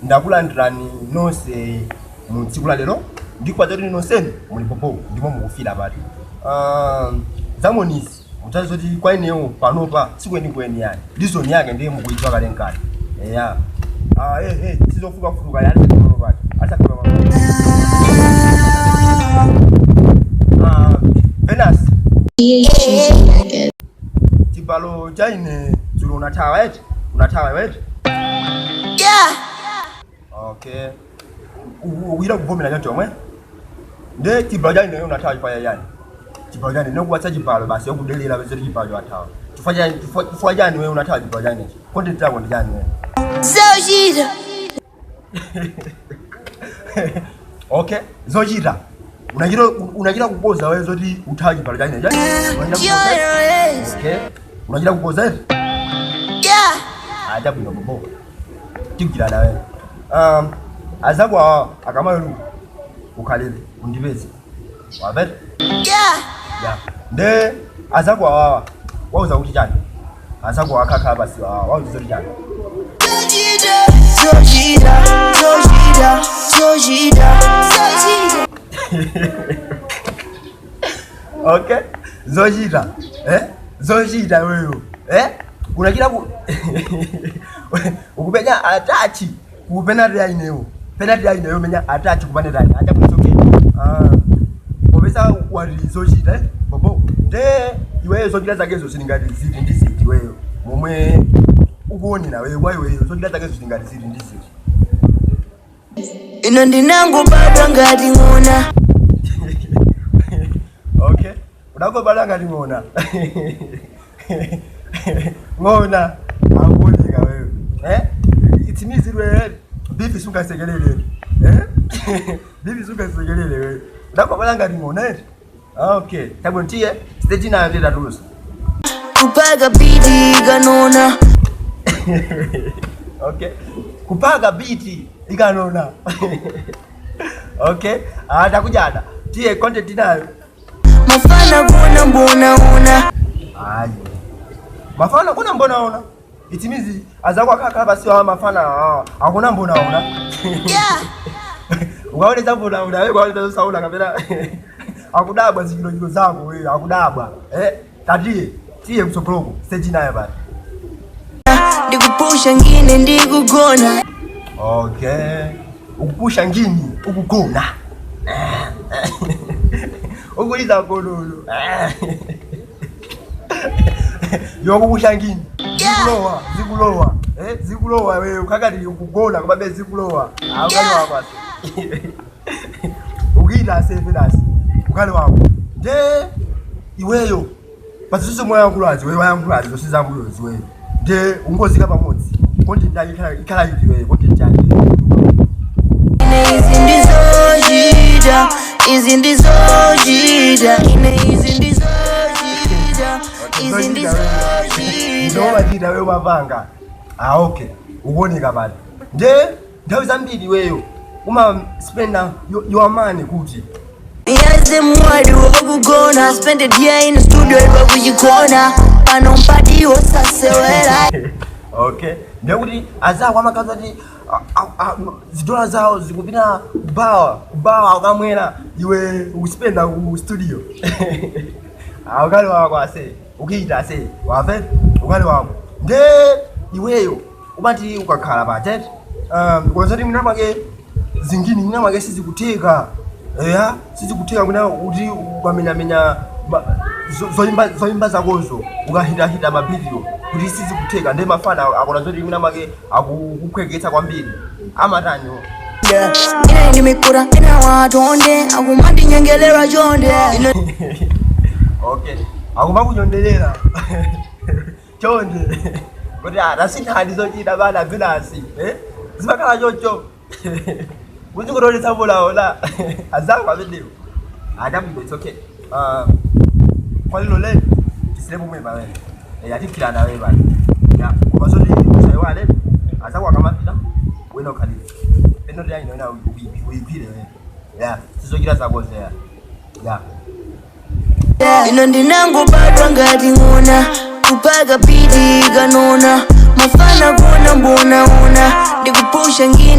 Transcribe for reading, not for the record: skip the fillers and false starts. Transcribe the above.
ndakulandirani nonse mu tsiku la lero ndikwatiri nonsenu muli popo ndimo mukufira pati zamonisi mutazoti kwa inewo panopa sikwenikweni yani ndizoni yake ndiye mukuitwa kale nkati eya sizofuka yani pati asafika Vynas chibalo chaine dzulo unatawa eti Yeah. Okay. Uwira kuvomera nyatomwe. Nde chibalo chaine unatawa chifanya yani. Chibalo chaine nokuwatsa chibalo basi yokudelera vezeri chibalo atawa. Chifanya yani wewe unatawa chibalo chaine. Content yako ndi yani wewe. Zochita. Okay. Zochita. Unajira kupoza wewe zoti utawa chibalo chaine. Okay. Unajira kupoza eti? Yeah. Ajabu ndo bobo. Tikira na wewe. Azagwa akamayo ukalele undibeze. Wabere? Yeah. Nde azagwa wauza kuti chani? Azagwa akaka basi wauza kuti chani? Okay. Zochita. Zochita wewe. Unakira ukupenya atachi kupenalty ya ineyo. Penalty ya ineyo menya atachi kupane ndani. Acha kusoke. Obesa wali zochita bobo. Nde iweyo zochita zake zo siningati ziti ndiziti wewe. Momwe ukuoni na wewe zochita zake zo siningati ziti ndiziti. Ino ndinango baba ngati ngona. Okay. Unako baba ngati ngona. Ngona akunika wewe. It means wewe bibi suka segelele. Bibi suka segelele wewe. Ndako baba ngati ngona eti. Okay. Tabontie stage na ndeta tulosa. Kupaga biti kanona. Okay. Kupaga biti ikanona. Okay. Atakujada. Tie content nayo. Mafana kuna mbona. Ayo. Mafana kuna mbona. It means azakwa kaka basi wa mafana hakuna mbona. Yeah. Ukaone mbona wewe kwa saula kabisa. Akudabwa zikilo zako wewe akudabwa. Tie msoproko stage nayo bana. Ndikupusha ngine ndikugona. Okay. Ukupusha ngini ukugona. Ukuliza kololo. Yokupusha ngini. Zikulowa. Zikulowa wewe ukakati ukugona kubabe zikulowa. Ukali wako basi. Ukida Vynas. Ukali wako. Nde iweyo. Pasisi moyo wankulazi wewe wankulazi zosiza mbuyozi wewe. Nde ungozika pamodzi. Konti ndali ikhala yiti wewe konti ndali. Ndoba ndida wewe mavanga. Okay. Ukonika bali. Nde ndawi zambiri wewe. Uma spenda your money kuti. Yaze mwadi wokugona. Spend a day in the studio wakujikona. Panompadi osasewera. Okay. Nde kuti azakwa makaza ti zidola zao zikupita bawa akamwera iwe uspenda ku studio. Ukali wako ase ukiita ase wafe ukali wako nde iweyo ubati ukakhala patet kwazati mnamake zingini mnamake sizikuteka sizikuteka kuna uti ukamenya zoimba zakozo ukahita mavideo kuti sizikuteka nde mafana akona zoti mnamake akukweketsa kwambiri amatanyo. Ina nimekura ina watonde akumandi nyengelera jonde. Okay. Akumakunyondelera. Chonde. Kuti rasithandi zochita bana Vynas. Zibakala chocho. Uzingorolisa bola. Azakwa video. Adamu it's okay. Kwa lilo le kisemu mwema wewe. Yatikira na wewe bana. Ya, kwa zodi usaiwa le. Azakwa kama pita. Wewe no kali. Pendo dia ina uipile wewe. Ya, sizokira zakoze ya. Ya. Ino ndinango baba ngati ngona. Kupaga biti kanona. Mafana kuna mambo unaona, ndikupusha ngine